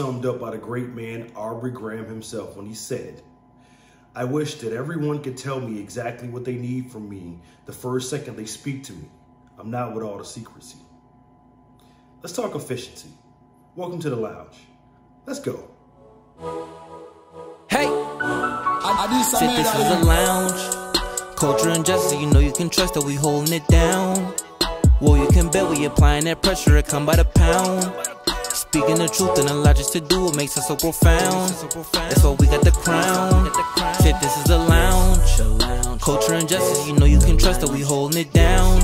summed up by the great man Aubrey Graham himself when he said, "I wish that everyone could tell me exactly what they need from me the first second they speak to me. I'm not with all the secrecy." Let's talk efficiency. Welcome to the lounge. Let's go. Hey, shit, this is a lounge. Culture and justice, you know you can trust that we holding it down. Well, you can bet we applying that pressure, it come by the pound. Speaking the truth and the logic to do what makes us so profound. That's why we got the crown. Shit, this is a lounge. Culture and justice, you know you can trust that we holding it down.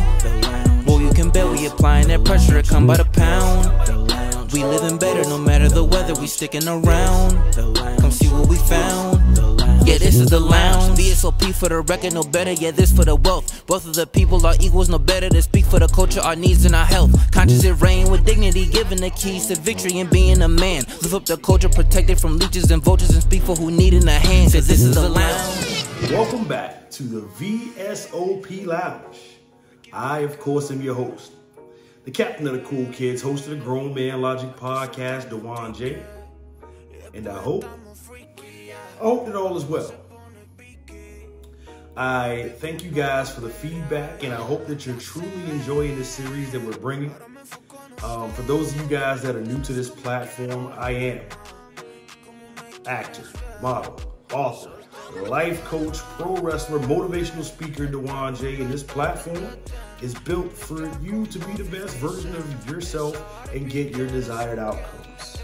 Well, you can bet we applying that pressure, it come by the pound. We living better no matter the weather, we sticking around. Come see what we found. Yeah, this is the lounge. V.S.O.P. for the record, no better. Yeah, this for the wealth. Both of the people are equals, no better. To speak for the culture, our needs and our health. Conscious it reign with dignity, giving the keys to victory and being a man. Lift up the culture, protected from leeches and vultures, and speak for who need in a hand. Cause this is the lounge. Welcome back to the V.S.O.P. Lounge. I, of course, am your host, the captain of the cool kids, host of the Grown Man Logic podcast, DeJuan J. And I hope that all is well. I thank you guys for the feedback, and I hope that you're truly enjoying this series that we're bringing. For those of you guys that are new to this platform, I am actor, model, author, life coach, pro wrestler, motivational speaker, DeJuan J. And this platform is built for you to be the best version of yourself and get your desired outcomes.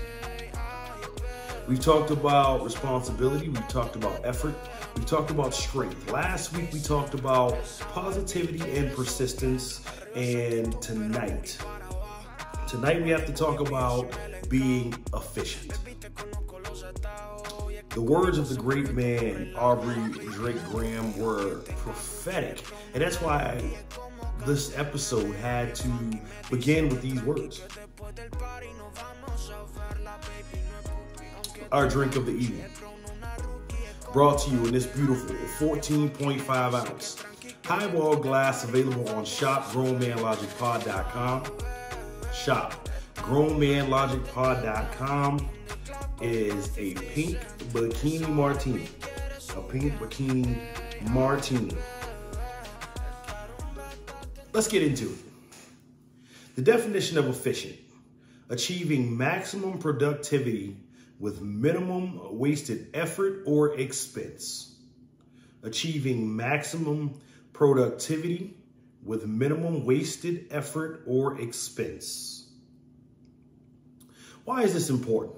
We've talked about responsibility, we've talked about effort, we've talked about strength. Last week we talked about positivity and persistence, and tonight we have to talk about being efficient. The words of the great man Aubrey Drake Graham were prophetic, and that's why this episode had to begin with these words. Our drink of the evening, brought to you in this beautiful 14.5 ounce highball glass, available on shopgrownmanlogicpod.com. Shop grownmanlogicpod.com is a pink bikini martini. A pink bikini martini. Let's get into it. The definition of efficient: achieving maximum productivity with minimum wasted effort or expense. Achieving maximum productivity with minimum wasted effort or expense. Why is this important?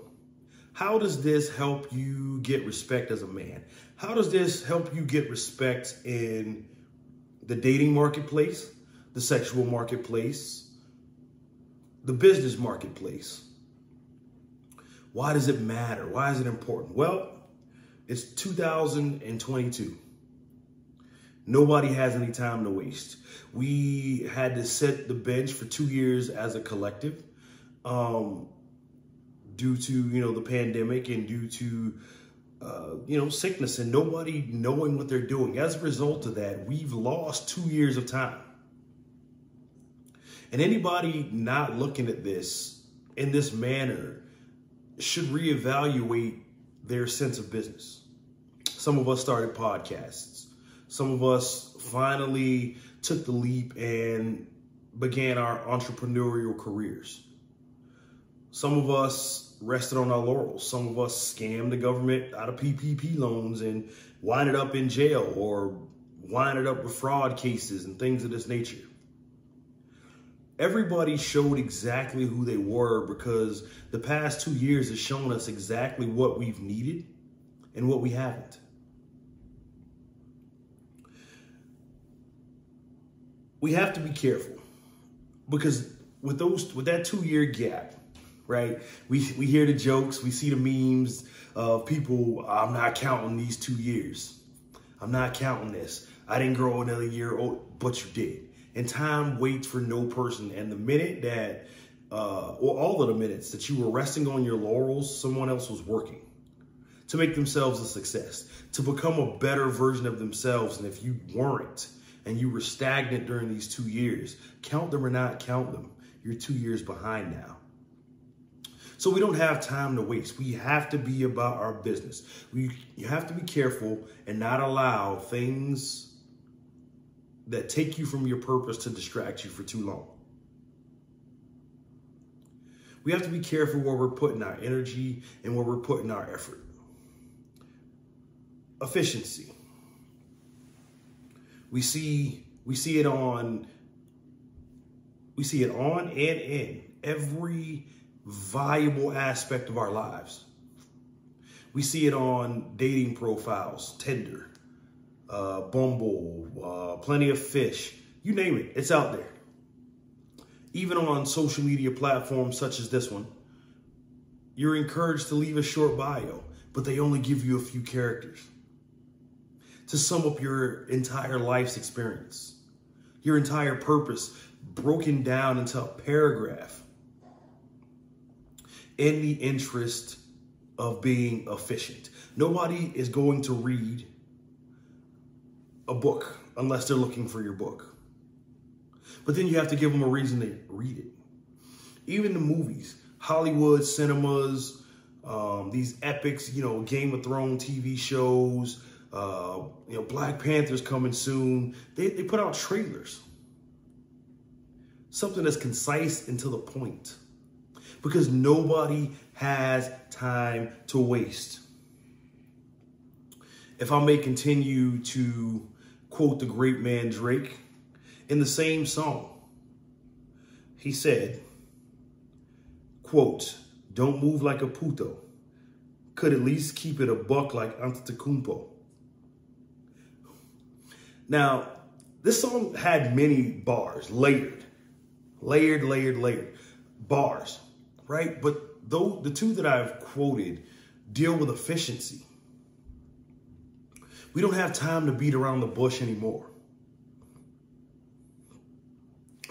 How does this help you get respect as a man? How does this help you get respect in the dating marketplace, the sexual marketplace, the business marketplace? Why does it matter? Why is it important? Well, it's 2022. Nobody has any time to waste. We had to set the bench for 2 years as a collective, due to, the pandemic and due to, sickness and nobody knowing what they're doing. As a result of that, we've lost 2 years of time. And anybody not looking at this in this manner should reevaluate their sense of business. Some of us started podcasts. Some of us finally took the leap and began our entrepreneurial careers. Some of us rested on our laurels. Some of us scammed the government out of PPP loans and winded up in jail or winded up with fraud cases and things of this nature. Everybody showed exactly who they were because the past 2 years has shown us exactly what we've needed and what we haven't. We have to be careful because with that 2 year gap, right? We hear the jokes, we see the memes of people, I'm not counting these 2 years. I'm not counting this. I didn't grow another year old, but you did. And time waits for no person. And the minute that, or all of the minutes that you were resting on your laurels, someone else was working to make themselves a success, to become a better version of themselves. And if you weren't, and you were stagnant during these 2 years, count them or not count them, you're 2 years behind now. So we don't have time to waste. We have to be about our business. You have to be careful and not allow things that take you from your purpose to distract you for too long. We have to be careful where we're putting our energy and where we're putting our effort. Efficiency. We see it on and in every valuable aspect of our lives. We see it on dating profiles, Tinder, Bumble, Plenty of Fish, you name it, it's out there. Even on social media platforms such as this one, you're encouraged to leave a short bio, but they only give you a few characters to sum up your entire life's experience, your entire purpose broken down into a paragraph in the interest of being efficient. Nobody is going to read a book unless they're looking for your book. But then you have to give them a reason to read it. Even the movies, Hollywood cinemas, these epics, Game of Thrones TV shows, Black Panther's coming soon. They put out trailers. Something that's concise and to the point. Because nobody has time to waste. If I may continue to quote the great man Drake, in the same song, he said, quote, "Don't move like a puto. Could at least keep it a buck like Antetokounmpo." Now, this song had many bars, layered bars, right? But though the two that I've quoted deal with efficiency. We don't have time to beat around the bush anymore.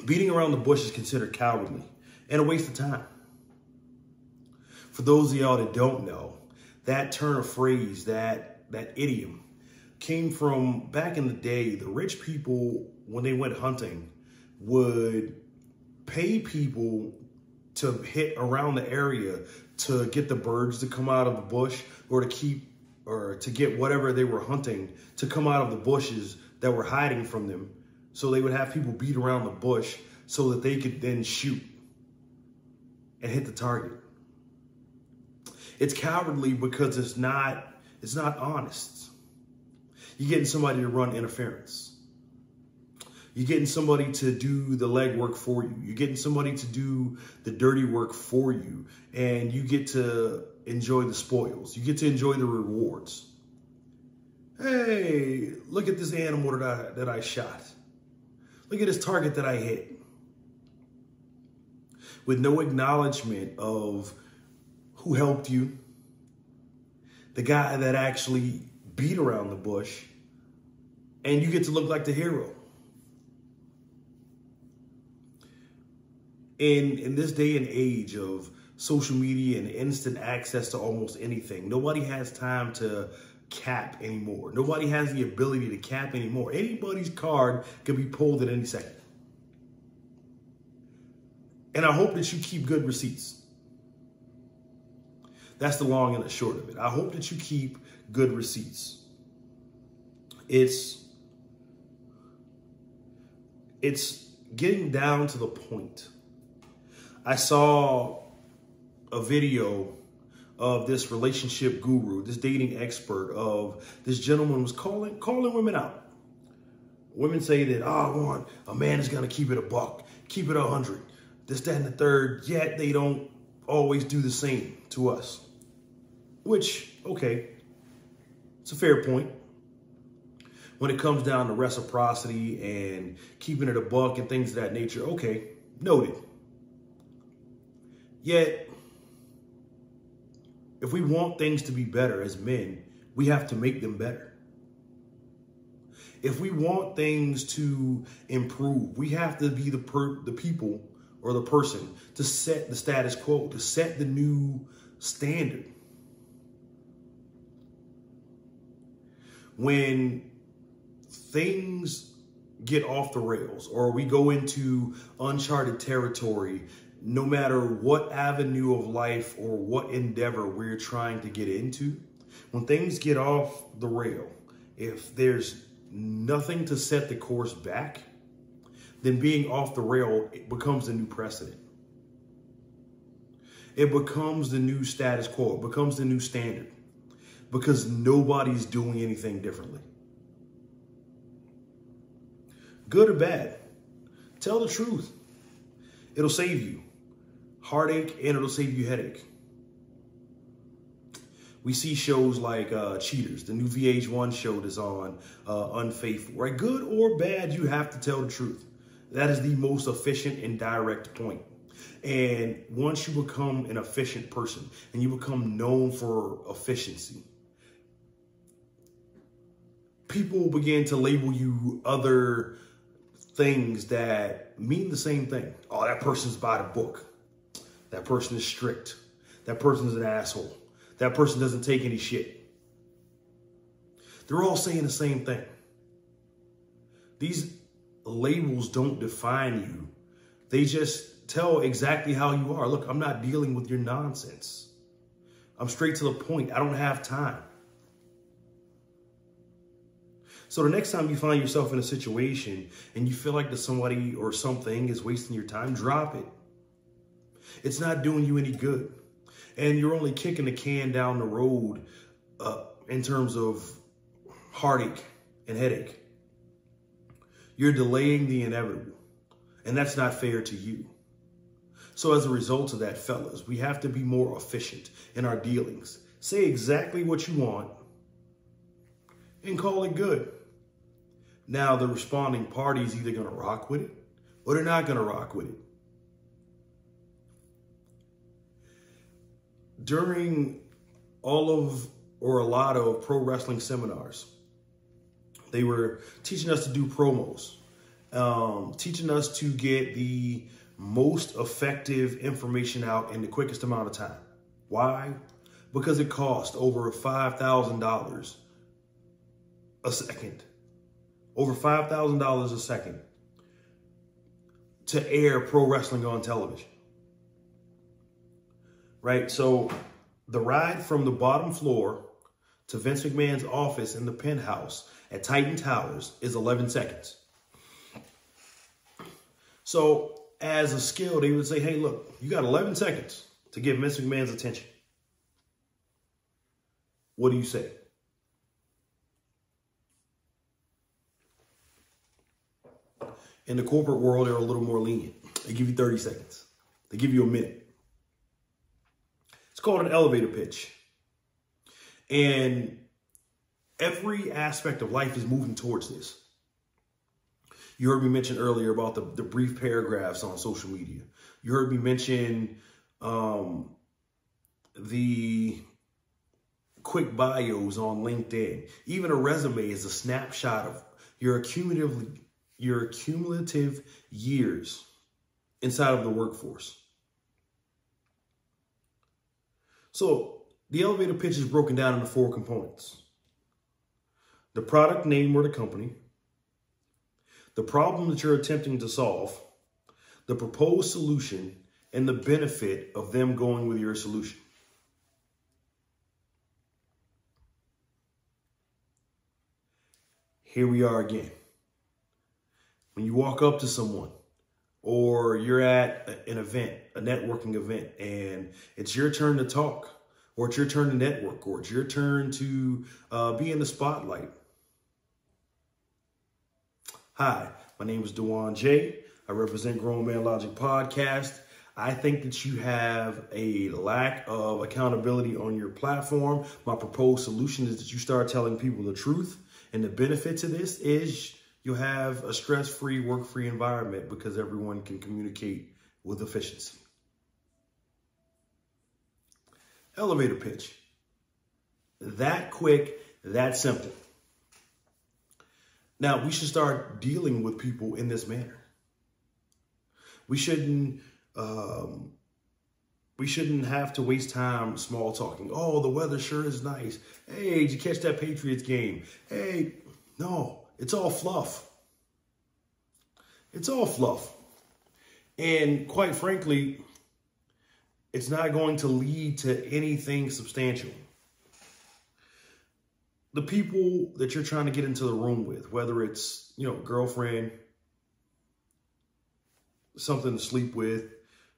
Beating around the bush is considered cowardly and a waste of time. For those of y'all that don't know, that turn of phrase, that idiom, came from back in the day. The rich people, when they went hunting, would pay people to hit around the area to get the birds to come out of the bush, or to get whatever they were hunting to come out of the bushes that were hiding from them. So they would have people beat around the bush so that they could then shoot and hit the target. It's cowardly because it's not honest. You're getting somebody to run interference. You're getting somebody to do the legwork for you. You're getting somebody to do the dirty work for you. And you get to enjoy the spoils. You get to enjoy the rewards. Hey, look at this animal that I shot. Look at this target that I hit. With no acknowledgement of who helped you, the guy that actually beat around the bush, and you get to look like the hero. In this day and age of social media and instant access to almost anything, nobody has time to cap anymore. Nobody has the ability to cap anymore. Anybody's card can be pulled at any second. And I hope that you keep good receipts. That's the long and the short of it. I hope that you keep good receipts. It's getting down to the point. I saw a video of this relationship guru, this dating expert, of this gentleman was calling women out. Women say that, a man is going to keep it a buck, keep it 100, this, that, and the third, yet they don't always do the same to us. Which, okay, it's a fair point. When it comes down to reciprocity and keeping it a buck and things of that nature, okay, noted. Yet, if we want things to be better as men, we have to make them better. If we want things to improve, we have to be the people or the person to set the status quo, to set the new standard. When things get off the rails or we go into uncharted territory, no matter what avenue of life or what endeavor we're trying to get into, when things get off the rail, if there's nothing to set the course back, then being off the rail, it becomes the new precedent. It becomes the new status quo. It becomes the new standard because nobody's doing anything differently. Good or bad, tell the truth. It'll save you heartache and it'll save you headache. We see shows like Cheaters, the new VH1 show that's on, Unfaithful, right? Good or bad, you have to tell the truth. That is the most efficient and direct point. And once you become an efficient person and you become known for efficiency, people will begin to label you other things that mean the same thing. Oh, that person's by the book. That person is strict. That person is an asshole. That person doesn't take any shit. They're all saying the same thing. These labels don't define you. They just tell exactly how you are. Look, I'm not dealing with your nonsense. I'm straight to the point. I don't have time. So the next time you find yourself in a situation and you feel like that somebody or something is wasting your time, drop it. It's not doing you any good. And you're only kicking the can down the road in terms of heartache and headache. You're delaying the inevitable. And that's not fair to you. So as a result of that, fellas, we have to be more efficient in our dealings. Say exactly what you want and call it good. Now, the responding party is either going to rock with it or they're not going to rock with it. During all of or a lot of pro wrestling seminars, they were teaching us to do promos, teaching us to get the most effective information out in the quickest amount of time. Why? Because it cost over $5,000 a second. Over $5,000 a second to air pro wrestling on television. Right? So the ride from the bottom floor to Vince McMahon's office in the penthouse at Titan Towers is 11 seconds. So as a skill, they would say, hey, look, you got 11 seconds to get Vince McMahon's attention. What do you say? In the corporate world, they're a little more lenient. They give you 30 seconds. They give you a minute. It's called an elevator pitch. And every aspect of life is moving towards this. You heard me mention earlier about the brief paragraphs on social media. You heard me mention the quick bios on LinkedIn. Even a resume is a snapshot of your cumulative years inside of the workforce. So the elevator pitch is broken down into 4 components: the product name or the company, the problem that you're attempting to solve, the proposed solution, and the benefit of them going with your solution. Here we are again. When you walk up to someone or you're at an event, a networking event, and it's your turn to talk, or it's your turn to network, or it's your turn to be in the spotlight. Hi, my name is DeJuan J. I represent Grown Man Logic Podcast. I think that you have a lack of accountability on your platform. My proposed solution is that you start telling people the truth. And the benefit to this is you'll have a stress-free, work-free environment because everyone can communicate with efficiency. Elevator pitch. That quick, that simple. Now, we should start dealing with people in this manner. We shouldn't have to waste time small talking. Oh, the weather sure is nice. Hey, did you catch that Patriots game? Hey, no. It's all fluff. It's all fluff. And quite frankly, It's not going to lead to anything substantial. The people that you're trying to get into the room with, whether it's, girlfriend, something to sleep with,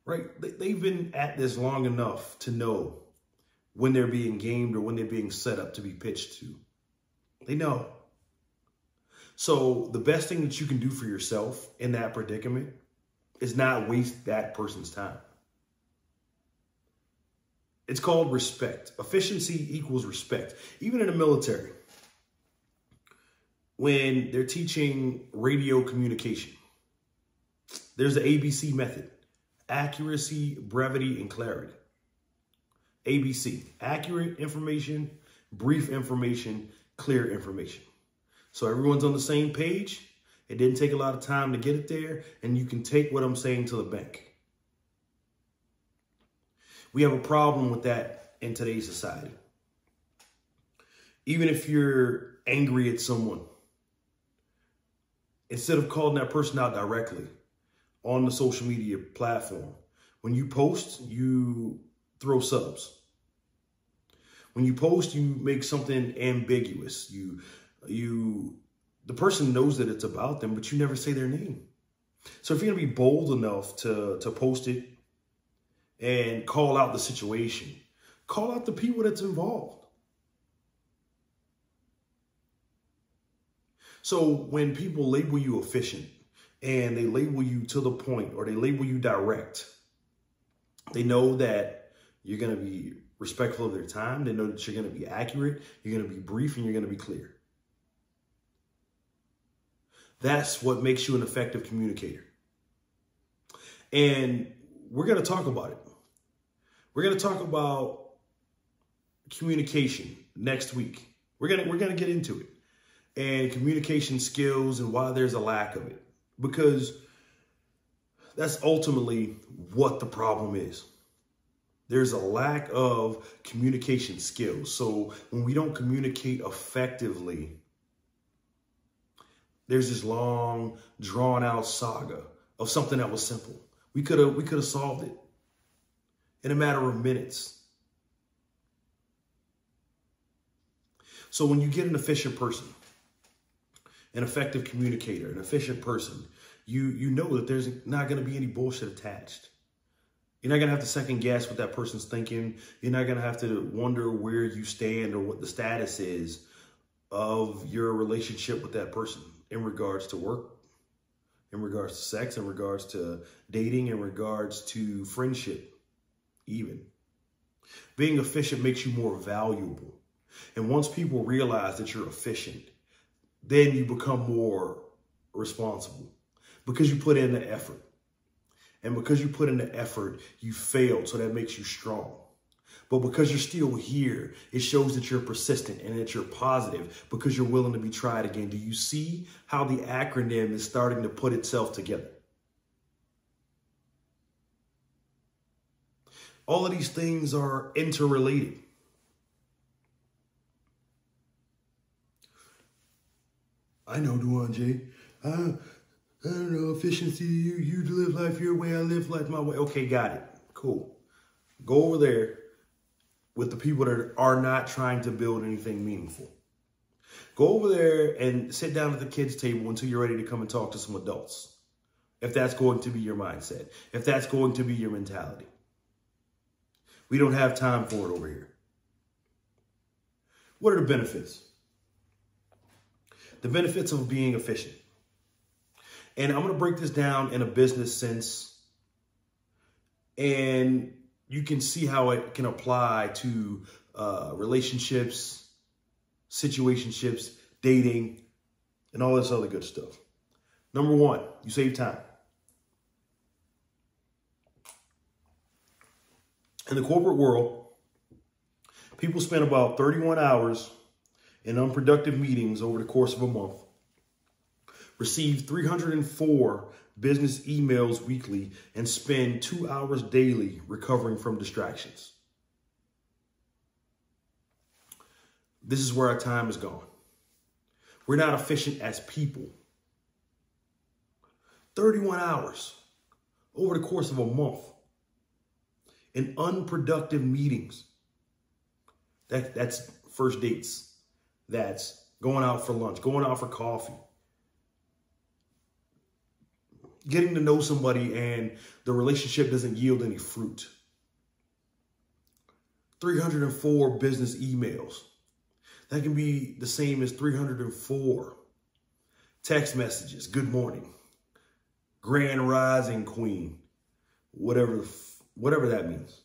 right? They've been at this long enough to know when they're being gamed or when they're being set up to be pitched to. They know. So the best thing that you can do for yourself in that predicament is not waste that person's time. It's called respect. Efficiency equals respect. Even in the military, when they're teaching radio communication, there's the ABC method: accuracy, brevity, and clarity. ABC: accurate information, brief information, clear information. So everyone's on the same page. It didn't take a lot of time to get it there, and you can take what I'm saying to the bank. We have a problem with that in today's society. Even if you're angry at someone, instead of calling that person out directly on the social media platform, when you post, you throw subs. When you post, you make something ambiguous. The person knows that it's about them, but you never say their name. So if you're going to be bold enough to post it and call out the situation, call out the people that's involved. So when people label you efficient and they label you to the point, or they label you direct, they know that you're going to be respectful of their time. They know that you're going to be accurate, you're going to be brief, and you're going to be clear. That's what makes you an effective communicator. And we're going to talk about it. We're going to talk about communication next week. We're going to get into it, and communication skills and why there's a lack of it, because that's ultimately what the problem is. There's a lack of communication skills. So when we don't communicate effectively, there's this long, drawn out saga of something that was simple. We could have solved it in a matter of minutes. So when you get an efficient person, an effective communicator, an efficient person, you know that there's not going to be any bullshit attached. You're not going to have to second guess what that person's thinking. You're not going to have to wonder where you stand or what the status is of your relationship with that person in regards to work, in regards to sex, in regards to dating, in regards to friendship, even. Being efficient makes you more valuable. And once people realize that you're efficient, then you become more responsible because you put in the effort. And because you put in the effort, you failed, so that makes you strong. But because you're still here, it shows that you're persistent and that you're positive because you're willing to be tried again. Do you see how the acronym is starting to put itself together? All of these things are interrelated. I know, DeJuan J. I don't know, efficiency, you live life your way, I live life my way. Okay, got it. Cool. Go over there with the people that are not trying to build anything meaningful. Go over there and sit down at the kids' table until you're ready to come and talk to some adults. If that's going to be your mindset, if that's going to be your mentality. We don't have time for it over here. What are the benefits? The benefits of being efficient. And I'm going to break this down in a business sense, and you can see how it can apply to relationships, situationships, dating, and all this other good stuff. Number one, you save time. In the corporate world, people spend about 31 hours in unproductive meetings over the course of a month, receive 304 business emails weekly, and spend 2 hours daily recovering from distractions. This is where our time is gone. We're not efficient as people. 31 hours over the course of a month. and unproductive meetings. That's first dates. That's going out for lunch, going out for coffee. Getting to know somebody and the relationship doesn't yield any fruit. 304 business emails. That can be the same as 304 text messages. Good morning. Grand rising queen. Whatever that means.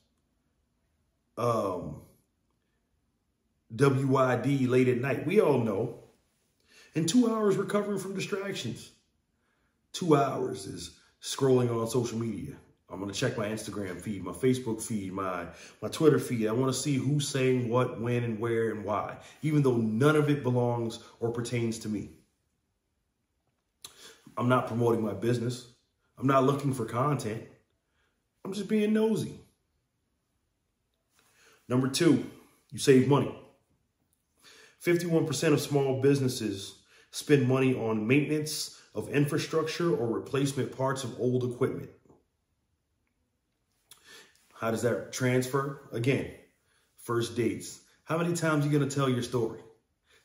WID, late at night. We all know. In 2 hours, recovering from distractions. 2 hours is scrolling on social media. I'm going to check my Instagram feed, my Facebook feed, my Twitter feed. I want to see who's saying what, when, and where, and why, even though none of it belongs or pertains to me. I'm not promoting my business. I'm not looking for content. I'm just being nosy. Number 2, you save money. 51% of small businesses spend money on maintenance of infrastructure or replacement parts of old equipment. How does that transfer? Again, first dates. How many times are you going to tell your story?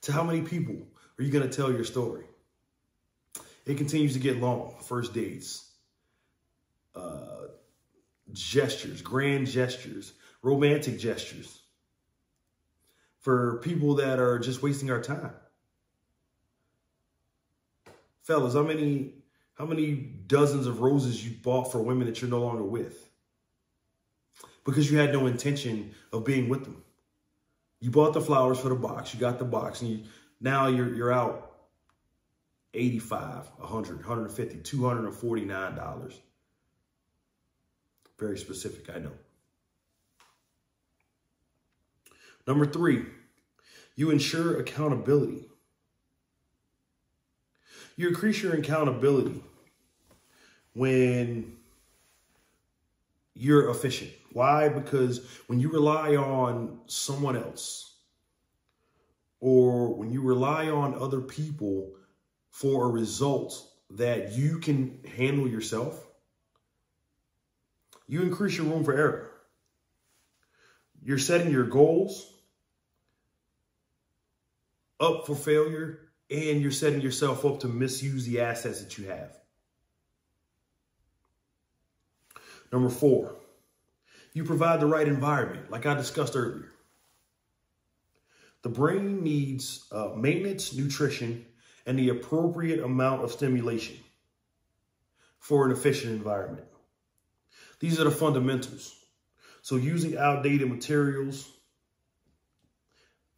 To how many people are you going to tell your story? It continues to get long. First dates. Gestures, grand gestures, romantic gestures. For people that are just wasting our time. Fellas, how many dozens of roses you bought for women that you're no longer with? Because you had no intention of being with them. You bought the flowers for the box. You got the box, and now you're out $85, $100, $150, $249. Very specific, I know. Number 3, you ensure accountability. You increase your accountability when you're efficient. Why? Because when you rely on someone else or when you rely on other people for a result that you can handle yourself, you increase your room for error. You're setting your goals up for failure, and you're setting yourself up to misuse the assets that you have. Number 4, you provide the right environment, like I discussed earlier. The brain needs maintenance, nutrition, and the appropriate amount of stimulation for an efficient environment. These are the fundamentals. So using outdated materials,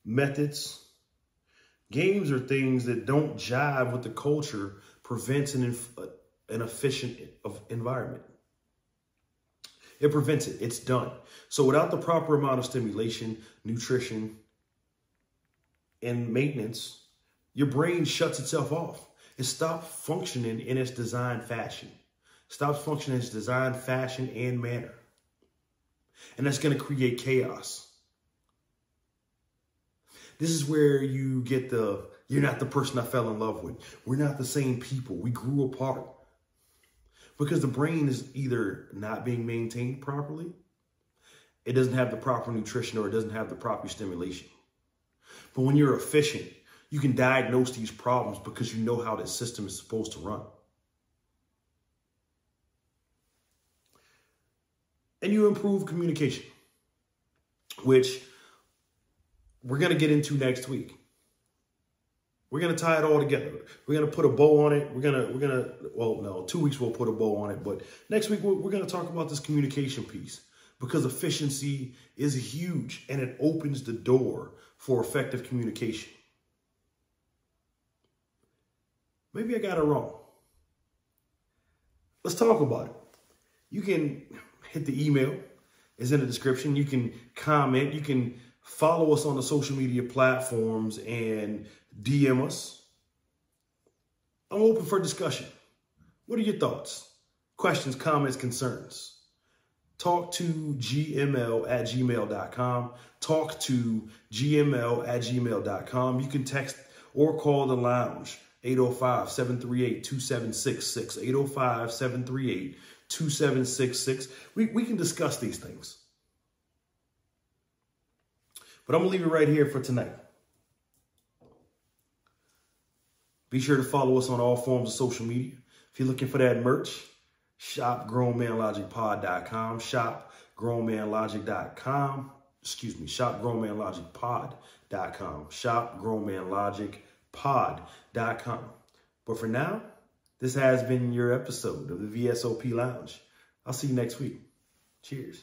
methods, games or things that don't jive with the culture prevents an efficient environment. It prevents it. It's done. So without the proper amount of stimulation, nutrition, and maintenance, your brain shuts itself off. It stops functioning in its designed fashion. Stops functioning in its designed fashion and manner. And that's going to create chaos. This is where you get you're not the person I fell in love with. We're not the same people. We grew apart. Because the brain is either not being maintained properly, it doesn't have the proper nutrition, or it doesn't have the proper stimulation. But when you're efficient, you can diagnose these problems because you know how this system is supposed to run. And you improve communication, which we're going to get into next week. We're going to tie it all together. We're going to put a bow on it. Well, no, 2 weeks we'll put a bow on it. But next week, we're going to talk about this communication piece, because efficiency is huge and it opens the door for effective communication. Maybe I got it wrong. Let's talk about it. You can hit the email. It's in the description. You can comment. You can follow us on the social media platforms and DM us. I'm open for discussion. What are your thoughts? Questions, comments, concerns? Talk to gml@gmail.com. Talk to gml@gmail.com. You can text or call the lounge, 805-738-2766. 805-738-2766. We can discuss these things. But I'm going to leave it right here for tonight. Be sure to follow us on all forms of social media. If you're looking for that merch, shop grownmanlogicpod.com, shop grownmanlogic.com. Excuse me, shop grownmanlogicpod.com, shop grownmanlogicpod.com. But for now, this has been your episode of the VSOP Lounge. I'll see you next week. Cheers.